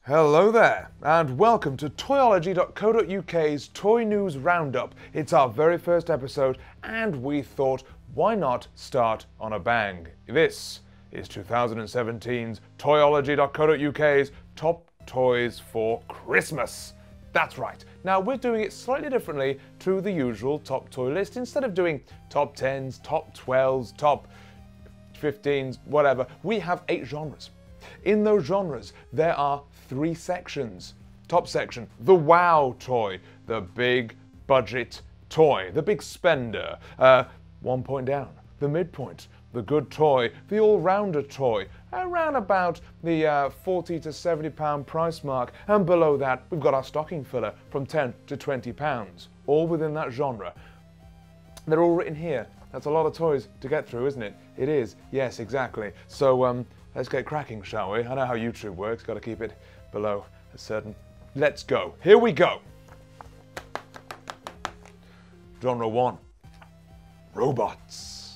Hello there, and welcome to Toyology.co.uk's Toy News Roundup. It's our very first episode, and we thought, why not start on a bang? This is 2017's Toyology.co.uk's Top Toys for Christmas. That's right. Now, we're doing it slightly differently to the usual top toy list. Instead of doing top 10s, top 12s, top 15s, whatever, we have 8 genres. In those genres, there are 3 sections. Top section, the wow toy, the big budget toy, the big spender. 1 point down, the midpoint, the good toy, the all-rounder toy, around about the £40 to £70 price mark, and below that we've got our stocking filler from £10 to £20, all within that genre. They're all written here. That's a lot of toys to get through, isn't it? It is, yes, exactly. So let's get cracking, shall we? I know how YouTube works, got to keep it below a certain... Let's go. Here we go. Genre 1, robots.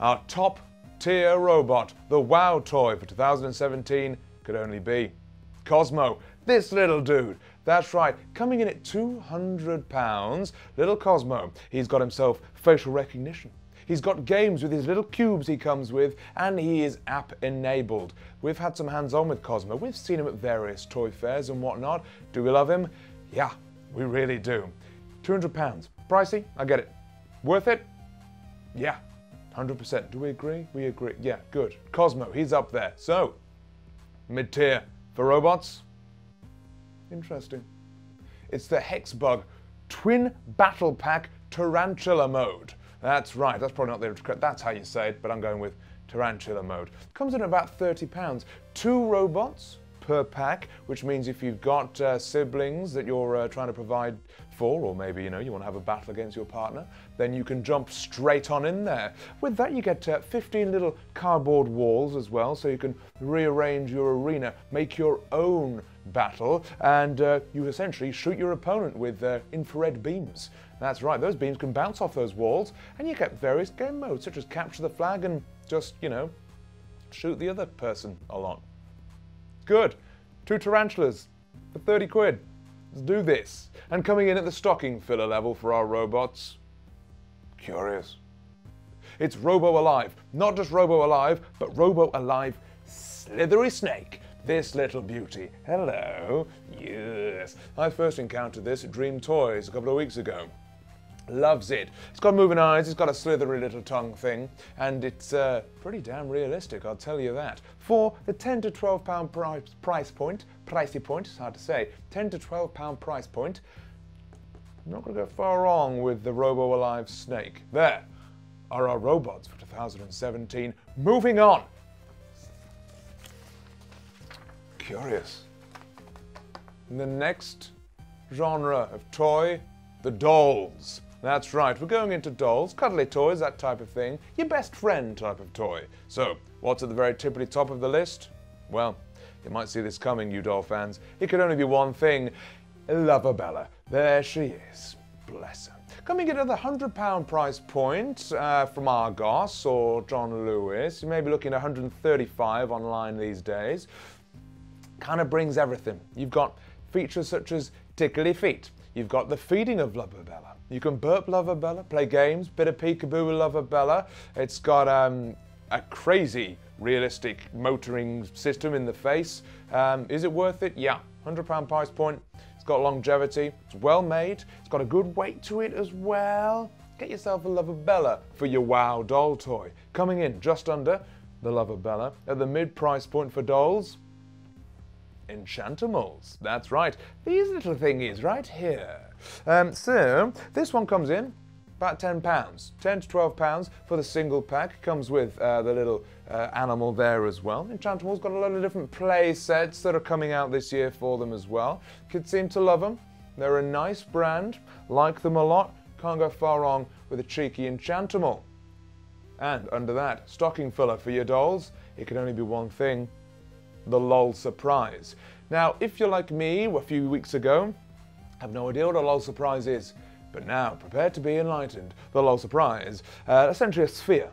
Our top tier robot, the wow toy for 2017, could only be Cosmo, this little dude. That's right, coming in at £200, little Cosmo. He's got himself facial recognition. He's got games with his little cubes he comes with, and he is app enabled. We've had some hands-on with Cosmo. We've seen him at various toy fairs and whatnot. Do we love him? Yeah, we really do. £200. Pricey? I get it. Worth it? Yeah, 100%. Do we agree? We agree. Yeah, good. Cosmo, he's up there. So, mid-tier for robots? Interesting. It's the Hexbug Twin Battle Pack Tarantula Mode. That's right, that's probably not the correct, that's how you say it, but I'm going with Tarantula Mode. Comes in at about £30. 2 robots per pack, which means if you've got siblings that you're trying to provide for, or maybe you want to have a battle against your partner, then you can jump straight on in there. With that you get 15 little cardboard walls as well, so you can rearrange your arena, make your own battle, and you essentially shoot your opponent with infrared beams. That's right, those beams can bounce off those walls, and you get various game modes, such as capture the flag and just, shoot the other person a lot. Good. 2 tarantulas for 30 quid. Let's do this. And coming in at the stocking filler level for our robots, curious. It's Robo Alive. Not just Robo Alive, but Robo Alive Slithery Snake. This little beauty. Hello. Yes. I first encountered this at Dream Toys a couple of weeks ago. Loves it. It's got moving eyes, it's got a slithery little tongue thing, and it's pretty damn realistic, I'll tell you that. For the £10 to £12 pricey point, it's hard to say, £10 to £12 price point, I'm not going to go far wrong with the Robo Alive Snake. There are our robots for 2017. Moving on. Curious. In the next genre of toy, the dolls. That's right, we're going into dolls, cuddly toys, that type of thing, your best friend type of toy. So, what's at the very tippity top of the list? Well, you might see this coming, you doll fans. It could only be one thing, Lovabella. There she is, bless her. Coming in at the £100 price point from Argos or John Lewis, you may be looking at £135 online these days. Kind of brings everything. You've got features such as tickly feet. You've got the feeding of Lovabella. You can burp Lovabella, play games, bit of peekaboo with Lovabella. It's got a crazy realistic motoring system in the face. Is it worth it? Yeah, £100 price point. It's got longevity. It's well made. It's got a good weight to it as well. Get yourself a Lovabella for your wow doll toy. Coming in just under the Lovabella at the mid-price point for dolls. Enchant Amals. That's right. These little thingies right here. So this one comes in about £10, £10 to £12 for the single pack. Comes with the little animal there as well. Enchant Amal's got a lot of different play sets that are coming out this year for them as well. Kids seem to love them. They're a nice brand. Like them a lot. Can't go far wrong with a cheeky Enchant Amal. And under that, stocking filler for your dolls. It can only be one thing. The Loll Surprise. Now, if you're like me a few weeks ago, have no idea what a Loll Surprise is, but now prepare to be enlightened. The Loll Surprise, essentially a sphere.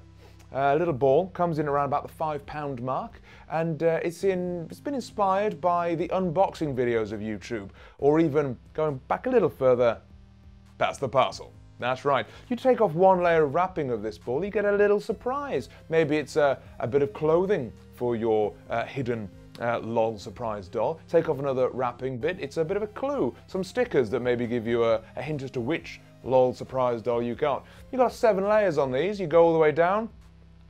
A little ball, comes in around about the £5 mark. and it's been inspired by the unboxing videos of YouTube, or even going back a little further, that's the parcel. That's right. You take off one layer of wrapping of this ball, you get a little surprise. Maybe it's a bit of clothing for your hidden Loll Surprise doll. Take off another wrapping bit, it's a bit of a clue. Some stickers that maybe give you a hint as to which Loll Surprise doll you got. You've got 7 layers on these, you go all the way down.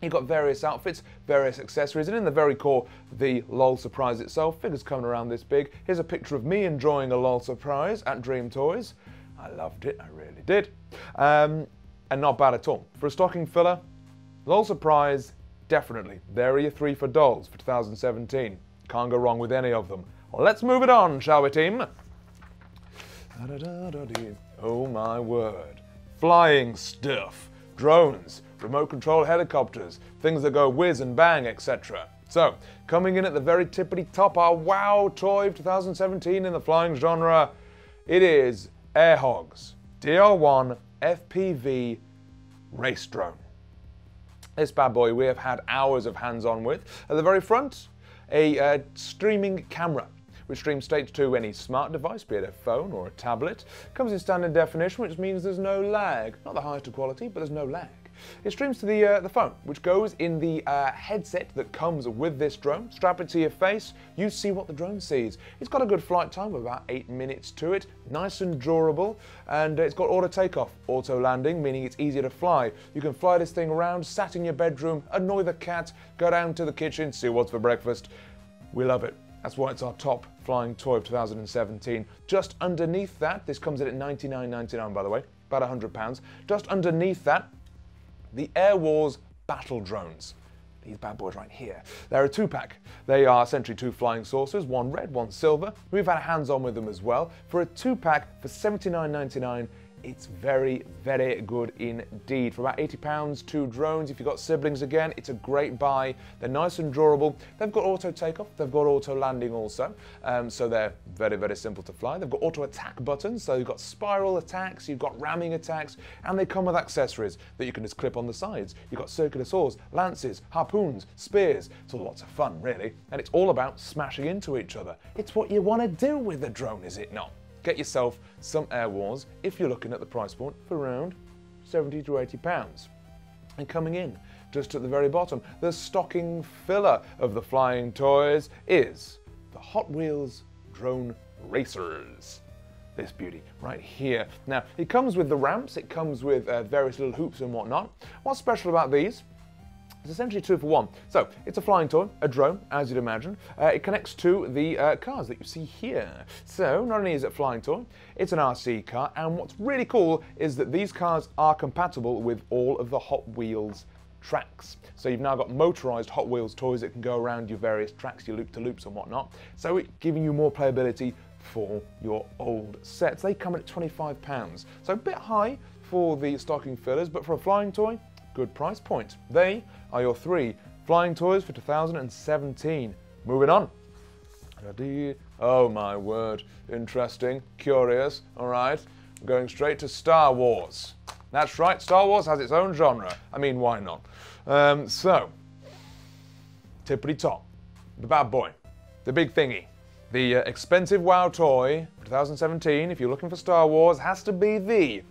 You've got various outfits, various accessories, and in the very core, the Loll Surprise itself. Figures coming around this big. Here's a picture of me enjoying a Loll Surprise at Dream Toys. I loved it, I really did. And not bad at all. For a stocking filler, Loll Surprise, definitely. There are your 3 for dolls for 2017. Can't go wrong with any of them. Well, let's move it on, shall we, team? Oh my word. Flying stuff. Drones, remote control helicopters, things that go whiz and bang, etc. So, coming in at the very tippity top, our wow toy of 2017 in the flying genre, it is Air Hogs DR1 FPV race drone. This bad boy we have had hours of hands-on with. At the very front, a streaming camera, which streams straight to any smart device, be it a phone or a tablet. Comes in standard definition, which means there's no lag. Not the highest of quality, but there's no lag. It streams to the phone, which goes in the headset that comes with this drone. Strap it to your face, you see what the drone sees. It's got a good flight time of about 8 minutes to it, nice and durable, and it's got auto takeoff, auto landing, meaning it's easier to fly. You can fly this thing around, sat in your bedroom, annoy the cat, go down to the kitchen, see what's for breakfast. We love it. That's why it's our top flying toy of 2017. Just underneath that, this comes in at $99.99 by the way, about £100. Just underneath that, the Air Wars battle drones. These bad boys right here. They're a 2-pack. They are essentially 2 flying saucers, one red, one silver. We've had hands-on with them as well. For a 2-pack for $79.99, it's very, very good indeed. For about £80, 2 drones. If you've got siblings again, it's a great buy. They're nice and durable. They've got auto takeoff. They've got auto landing also. So they're very, very simple to fly. They've got auto attack buttons. So you've got spiral attacks, you've got ramming attacks, and they come with accessories that you can just clip on the sides. You've got circular saws, lances, harpoons, spears. It's all lots of fun, really. And it's all about smashing into each other. It's what you want to do with a drone, is it not? Get yourself some Air Wars if you're looking at the price point for around £70 to £80. And coming in, just at the very bottom, the stocking filler of the flying toys is the Hot Wheels Drone Racers. This beauty right here. Now, it comes with the ramps, it comes with various little hoops and whatnot. What's special about these? It's essentially 2 for 1. So, it's a flying toy, a drone, as you'd imagine. It connects to the cars that you see here. So, not only is it a flying toy, it's an RC car, and what's really cool is that these cars are compatible with all of the Hot Wheels tracks. So you've now got motorized Hot Wheels toys that can go around your various tracks, your loop-to-loops and whatnot. So it's giving you more playability for your old sets. They come at £25. So a bit high for the stocking fillers, but for a flying toy, good price point. They are your 3 flying toys for 2017. Moving on. Oh my word. Interesting, curious, all right. We're going straight to Star Wars. That's right, Star Wars has its own genre. I mean, why not? So, tippity top, the bad boy, the big thingy. The expensive WoW toy for 2017, if you're looking for Star Wars, has to be the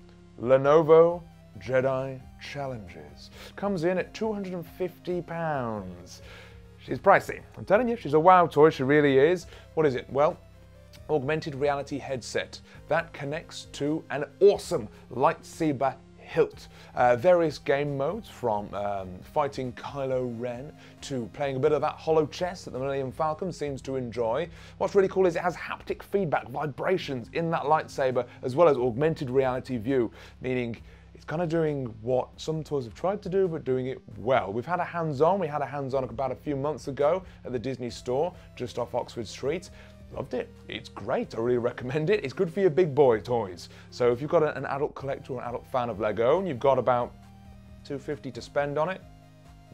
Lenovo Jedi Challenges. Comes in at £250. She's pricey. I'm telling you, she's a WoW toy, she really is. What is it? Well, augmented reality headset that connects to an awesome lightsaber hilt. Various game modes from fighting Kylo Ren to playing a bit of that hollow chess that the Millennium Falcon seems to enjoy. What's really cool is it has haptic feedback, vibrations in that lightsaber, as well as augmented reality view, meaning it's kind of doing what some toys have tried to do, but doing it well. We've had a hands-on. We had a hands-on about a few months ago at the Disney store, just off Oxford Street. Loved it. It's great. I really recommend it. It's good for your big boy toys. So if you've got an adult collector or an adult fan of Lego, and you've got about $250 to spend on it,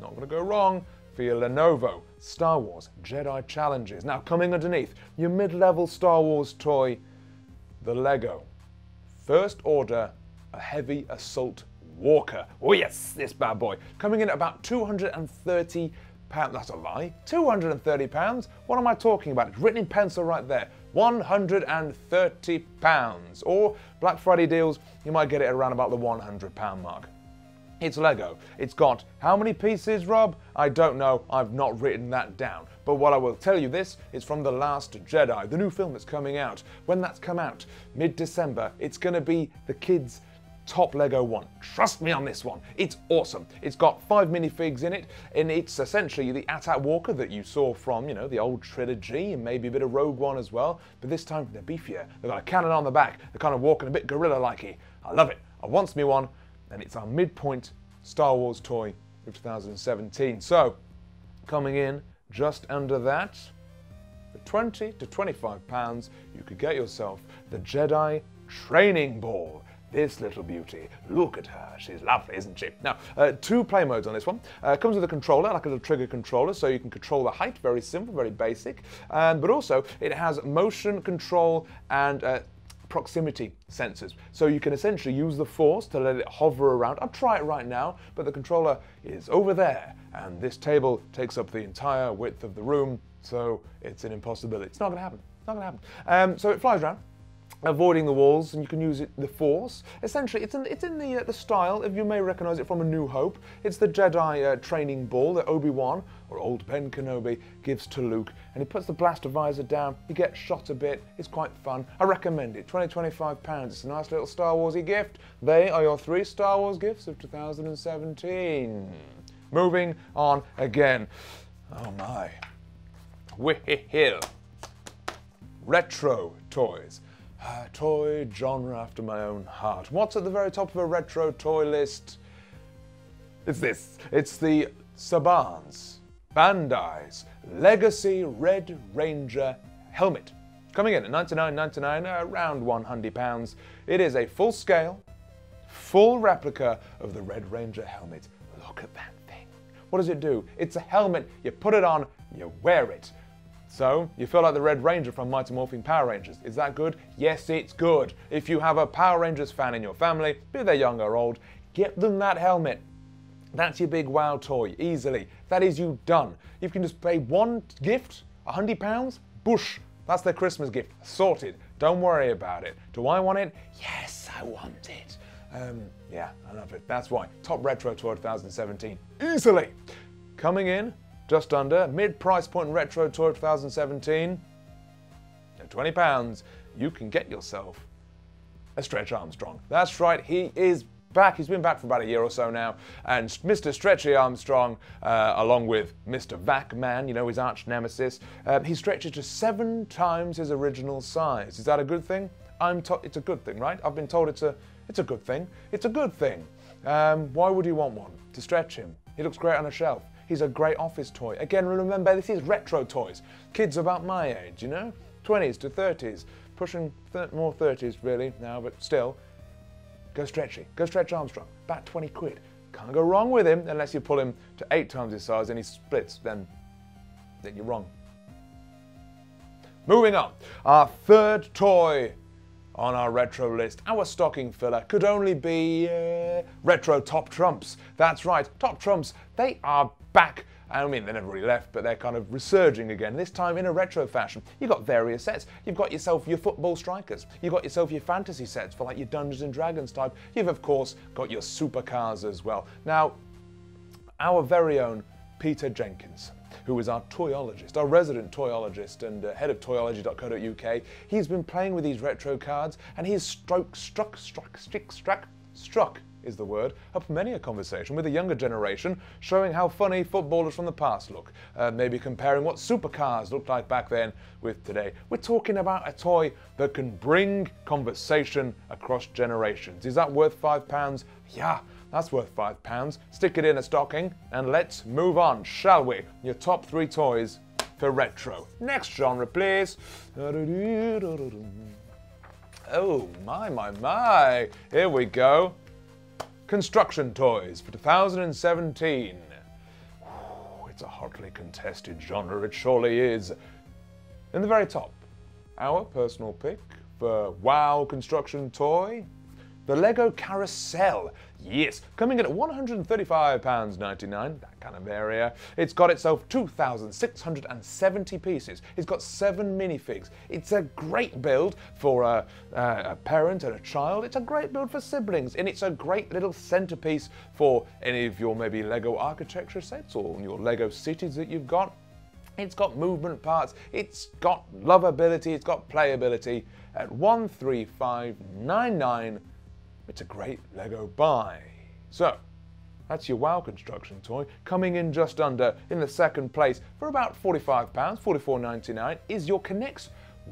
not going to go wrong for your Lenovo Star Wars Jedi Challenges. Now, coming underneath, your mid-level Star Wars toy, the Lego First Order, a heavy assault walker. Oh yes, this bad boy. Coming in at about £230. That's a lie. £230? What am I talking about? It's written in pencil right there. £130. Or Black Friday deals, you might get it around about the £100 mark. It's Lego. It's got how many pieces, Rob? I don't know. I've not written that down. But what I will tell you this, it's from The Last Jedi, the new film that's coming out. When that's come out, mid-December, it's going to be the kids' top Lego one. Trust me on this one. It's awesome. It's got 5 minifigs in it, and it's essentially the AT-AT Walker that you saw from, the old trilogy, and maybe a bit of Rogue One as well. But this time, they're beefier. They've got a cannon on the back. They're kind of walking a bit gorilla-likey. I love it. I wants me one. And it's our midpoint Star Wars toy of 2017. So, coming in just under that, for £20 to £25, you could get yourself the Jedi Training Ball. This little beauty, look at her, she's lovely, isn't she? Now, 2 play modes on this one. Comes with a controller, like a little trigger controller, so you can control the height, very simple, very basic. But also, it has motion control and proximity sensors. So you can essentially use the force to let it hover around. I'll try it right now, but the controller is over there, and this table takes up the entire width of the room, so it's an impossibility. It's not gonna happen. It's not gonna happen. So it flies around, avoiding the walls, and you can use the force. Essentially, it's in the style, if you may recognize it from A New Hope. It's the Jedi training ball that Obi-Wan, or old Ben Kenobi, gives to Luke, and he puts the blaster visor down, he gets shot a bit, it's quite fun. I recommend it, £20 to £25, it's a nice little Star Warsy gift. They are your 3 Star Wars gifts of 2017. Moving on again. Oh my. Here. Retro toys. Toy genre after my own heart. What's at the very top of a retro toy list? It's this. It's the Saban's Bandai's Legacy Red Ranger helmet. Coming in at $99.99, around £100. It is a full-scale, full replica of the Red Ranger helmet. Look at that thing. What does it do? It's a helmet. You put it on, you wear it. So, you feel like the Red Ranger from Mighty Morphin Power Rangers. Is that good? Yes, it's good. If you have a Power Rangers fan in your family, be they young or old, get them that helmet. That's your big wow toy, easily. That is you done. You can just pay one gift, £100, bush. That's their Christmas gift, sorted. Don't worry about it. Do I want it? Yes, I want it. Yeah, I love it. That's why. Top retro toy 2017, easily. Coming in, just under, mid-price point retro toy 2017, at £20, you can get yourself a Stretch Armstrong. That's right, he is back. He's been back for about a year or so now, and Mr. Stretchy Armstrong, along with Mr. Vac Man, his arch nemesis, he stretches to 7 times his original size. Is that a good thing? It's a good thing, right? I've been told it's a good thing. It's a good thing. Why would you want one? To stretch him. He looks great on a shelf. He's a great office toy. Again, remember, this is retro toys. Kids about my age, 20s to 30s, pushing more 30s really now, but still. Go Stretchy. Go Stretch Armstrong. About 20 quid. Can't go wrong with him unless you pull him to 8 times his size and he splits, then you're wrong. Moving on. Our third toy on our retro list, our stocking filler, could only be retro Top Trumps. That's right, Top Trumps, they are back. I mean, they never really left, but they're kind of resurging again, this time in a retro fashion. You've got various sets. You've got yourself your football strikers. You've got yourself your fantasy sets for like your Dungeons and Dragons type. You've, of course, got your supercars as well. Now, our very own Peter Jenkins, who is our toyologist, our resident toyologist and head of toyology.co.uk, he's been playing with these retro cards, and he's struck is the word, up many a conversation with the younger generation, showing how funny footballers from the past look. Maybe comparing what supercars looked like back then with today. We're talking about a toy that can bring conversation across generations. Is that worth £5? Yeah, that's worth £5. Stick it in a stocking and let's move on, shall we? Your top 3 toys for retro. Next genre, please. Oh, my. Here we go. Construction toys for 2017. It's a hotly contested genre, it surely is. In the very top, our personal pick for wow construction toy the Lego Carousel. Yes, coming in at £135.99, that kind of area. It's got itself 2,670 pieces. It's got 7 minifigs. It's a great build for a parent and a child. It's a great build for siblings, and it's a great little centerpiece for any of your maybe Lego architecture sets or your Lego cities that you've got. It's got movement parts, it's got lovability, it's got playability. At £135.99, it's a great Lego buy. So, that's your WoW construction toy. Coming in just under, in the second place, for about £45, £44.99, is your Kinetic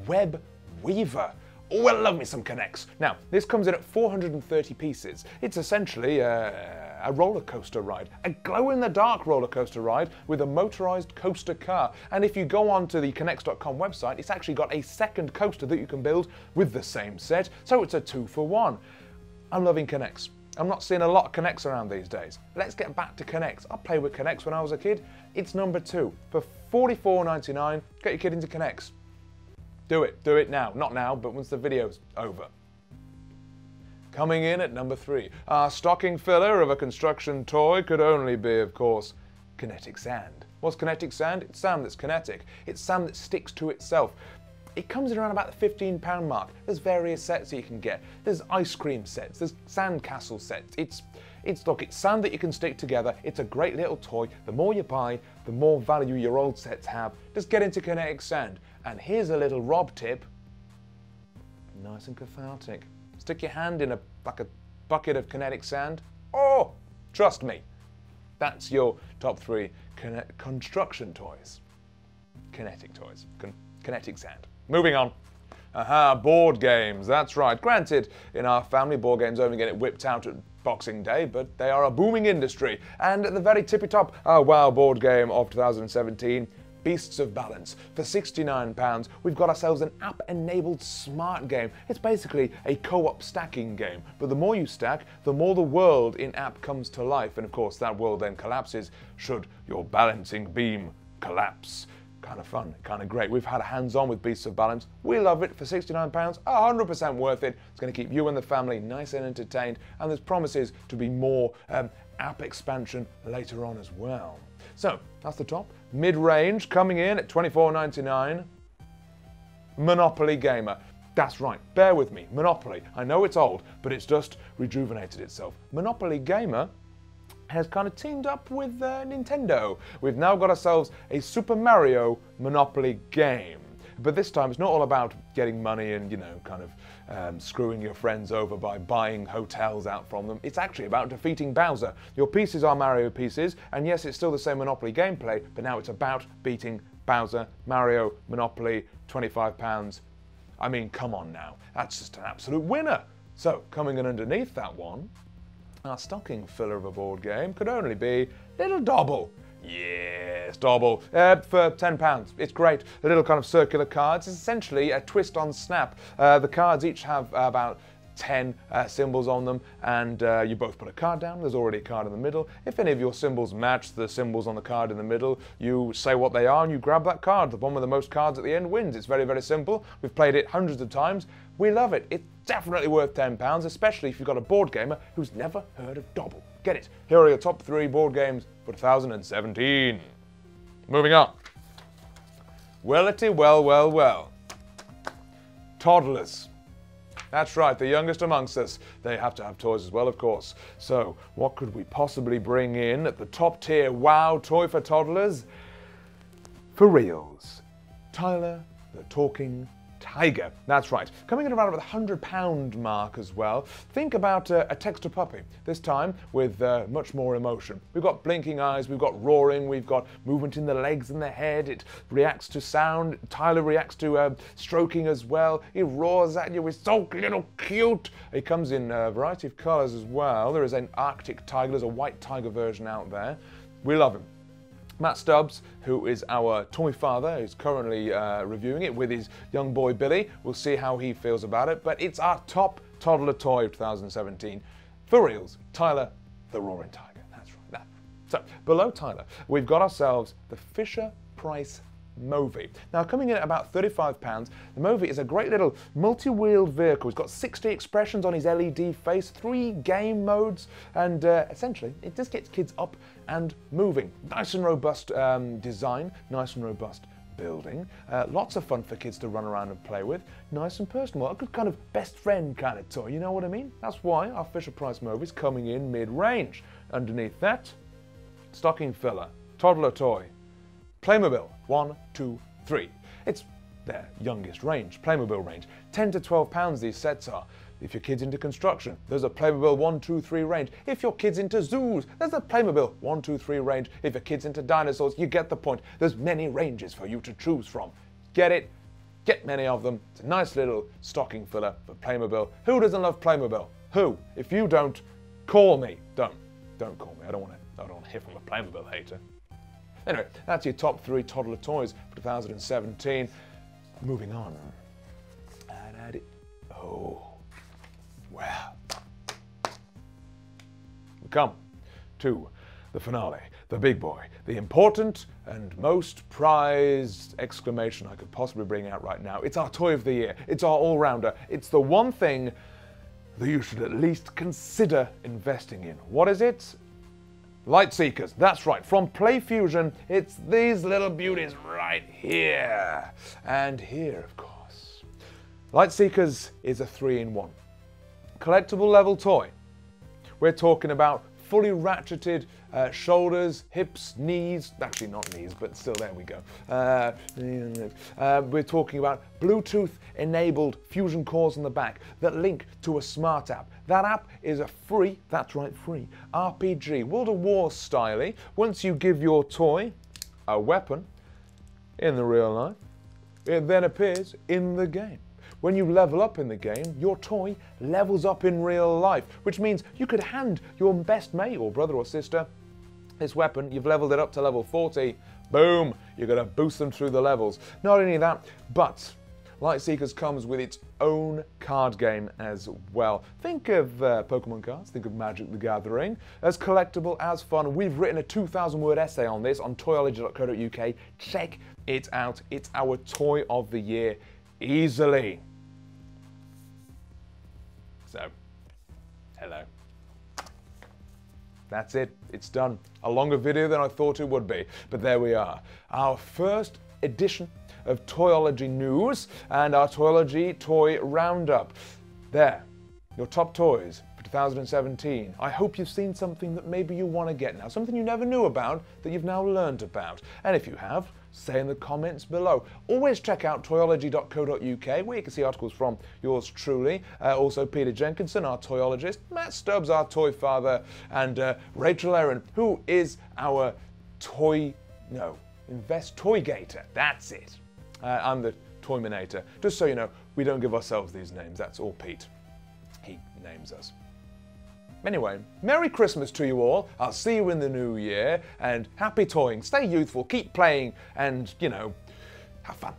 Web Weaver. Oh, I love me some Kinex. Now, this comes in at 430 pieces. It's essentially a roller coaster ride, a glow-in-the-dark roller coaster ride with a motorized coaster car. And if you go onto the Kinex.com website, it's actually got a second coaster that you can build with the same set, so it's a 2-for-1. I'm loving Kinex. I'm not seeing a lot of Kinex around these days. Let's get back to Kinex. I played with Kinex when I was a kid. It's number 2. For $44.99, get your kid into Kinex. Do it now. Not now, but once the video's over. Coming in at number 3, our stocking filler of a construction toy could only be, of course, Kinetic Sand. What's Kinetic Sand? It's sand that's kinetic. It's sand that sticks to itself. It comes in around about the £15 mark. There's various sets that you can get. There's ice cream sets, there's sand castle sets. It's sand that you can stick together. It's a great little toy. The more you buy, the more value your old sets have. Just get into Kinetic Sand. And here's a little Rob tip. Nice and cathartic. Stick your hand in like a bucket of Kinetic Sand. Oh, trust me. That's your top 3 construction toys. Kinetic toys. Kinetic Sand. Moving on. Aha, board games. That's right. Granted, in our family, board games only get it whipped out at Boxing Day, but they are a booming industry. And at the very tippy top, our WoW board game of 2017, Beasts of Balance. For £69, we've got ourselves an app-enabled smart game. It's basically a co-op stacking game, but the more you stack, the more the world in-app comes to life, and of course that world then collapses should your balancing beam collapse. Kind of fun, kind of great. We've had hands-on with Beasts of Balance. We love it for £69, 100% worth it. It's going to keep you and the family nice and entertained, and there's promises to be more app expansion later on as well. So, that's the top. Mid-range, coming in at $24.99. Monopoly Gamer. That's right, bear with me, Monopoly. I know it's old, but it's just rejuvenated itself. Monopoly Gamer has kind of teamed up with Nintendo. We've now got ourselves a Super Mario Monopoly game. But this time it's not all about getting money and, you know, kind of screwing your friends over by buying hotels out from them. It's actually about defeating Bowser. Your pieces are Mario pieces, and yes, it's still the same Monopoly gameplay, but now it's about beating Bowser. Mario Monopoly, £25. I mean, come on now. That's just an absolute winner. So, coming in underneath that one, our stocking filler of a board game could only be Little Dobble. Yes, Dobble, for £10. It's great. A little kind of circular cards. It's essentially a twist on Snap. The cards each have about 10 symbols on them, and you both put a card down. There's already a card in the middle. If any of your symbols match the symbols on the card in the middle, you say what they are and you grab that card. The one with the most cards at the end wins. It's very, very simple. We've played it hundreds of times. We love it. It's definitely worth £10, especially if you've got a board gamer who's never heard of Dobble. Get it. Here are your top 3 board games for 2017. Moving on. Well-itty, well. Toddlers. That's right, the youngest amongst us. They have to have toys as well, of course. So, what could we possibly bring in at the top tier WoW toy for toddlers? For reals. Tyler, the Talking Tiger. That's right. Coming in around about the £100 mark as well. Think about a texture puppy, this time with much more emotion. We've got blinking eyes, we've got roaring, we've got movement in the legs and the head. It reacts to sound. Tyler reacts to stroking as well. He roars at you. It's so little cute. It comes in a variety of colours as well. There is an Arctic tiger. There's a white tiger version out there. We love him. Matt Stubbs, who is our toy father, is currently reviewing it with his young boy Billy. We'll see how he feels about it, but it's our top toddler toy of 2017. For reals, Tyler, the Roaring Tiger. That's right. So, below Tyler, we've got ourselves the FisherPrice Movi. Now, coming in at about £35, the Movi is a great little multi-wheeled vehicle. He's got 60 expressions on his LED face, 3 game modes, and essentially, it just gets kids up and moving. Nice and robust design, nice and robust building. Lots of fun for kids to run around and play with. Nice and personal. A good kind of best friend kind of toy, you know what I mean? That's why our FisherPrice Movi is coming in mid-range. Underneath that, stocking filler, toddler toy, Playmobil 1, 2, 3. It's their youngest range, Playmobil range. £10 to £12 these sets are. If your kid's into construction, there's a Playmobil 1, 2, 3 range. If your kid's into zoos, there's a Playmobil 1, 2, 3 range. If your kid's into dinosaurs, you get the point. There's many ranges for you to choose from. Get it? Get many of them. It's a nice little stocking filler for Playmobil. Who doesn't love Playmobil? Who? If you don't, call me. Don't call me. I don't want to hear from a Playmobil hater. Anyway, that's your top 3 toddler toys for 2017. Moving on. Oh. Well, we come to the finale, the big boy, the important and most prized exclamation I could possibly bring out right now. It's our toy of the year. It's our all-rounder. It's the one thing that you should at least consider investing in. What is it? Light Seekers. That's right. From PlayFusion, it's these little beauties right here. And here, of course. Light Seekers is a 3-in-1. Collectible level toy. We're talking about fully ratcheted shoulders, hips, knees, actually not knees, but still there we go. We're talking about Bluetooth enabled fusion cores on the back that link to a smart app. That app is a free, that's right, free, RPG, World of War style. Once you give your toy a weapon in the real life, it then appears in the game. When you level up in the game, your toy levels up in real life, which means you could hand your best mate or brother or sister this weapon, you've leveled it up to level 40, boom, you're going to boost them through the levels. Not only that, but Light Seekers comes with its own card game as well. Think of Pokemon cards, think of Magic the Gathering. As collectible, as fun. We've written a 2,000-word essay on this on toyology.co.uk. Check it out. It's our toy of the year easily. So, hello. That's it, it's done. A longer video than I thought it would be, but there we are. Our first edition of Toyology News and our Toyology Toy Roundup. There, your top toys for 2017. I hope you've seen something that maybe you want to get now, something you never knew about that you've now learned about. And if you have, say in the comments below. Always check out toyology.co.uk where you can see articles from yours truly. Also Peter Jenkinson, our toyologist, Matt Stubbs, our toy father, and Rachel Erin, who is our Toygator. That's it. I'm the Toyminator. Just so you know, we don't give ourselves these names. That's all Pete. He names us. Anyway, Merry Christmas to you all. I'll see you in the new year, and happy toying. Stay youthful, keep playing, and, you know, have fun.